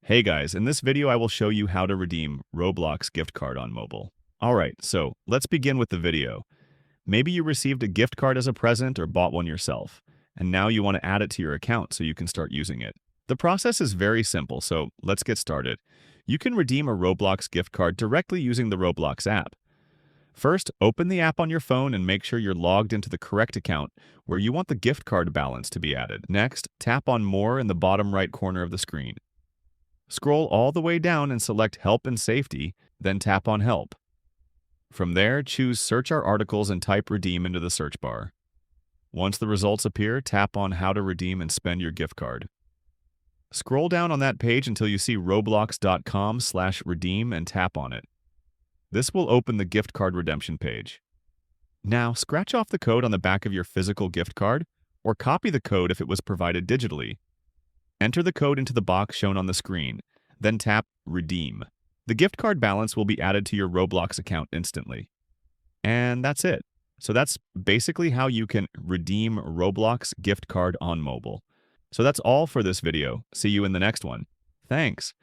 Hey guys, in this video I will show you how to redeem Roblox gift card on mobile. Alright, so let's begin with the video. Maybe you received a gift card as a present or bought one yourself, and now you want to add it to your account so you can start using it. The process is very simple, so let's get started. You can redeem a Roblox gift card directly using the Roblox app. First, open the app on your phone and make sure you're logged into the correct account where you want the gift card balance to be added. Next, tap on More in the bottom right corner of the screen. Scroll all the way down and select Help and Safety, then tap on Help. From there, choose Search Our Articles and type Redeem into the search bar. Once the results appear, tap on How to Redeem and Spend Your Gift Card. Scroll down on that page until you see roblox.com/redeem and tap on it. This will open the gift card redemption page. Now, scratch off the code on the back of your physical gift card, or copy the code if it was provided digitally. Enter the code into the box shown on the screen, then tap Redeem. The gift card balance will be added to your Roblox account instantly. And that's it. So that's basically how you can redeem Roblox gift card on mobile. So that's all for this video. See you in the next one. Thanks.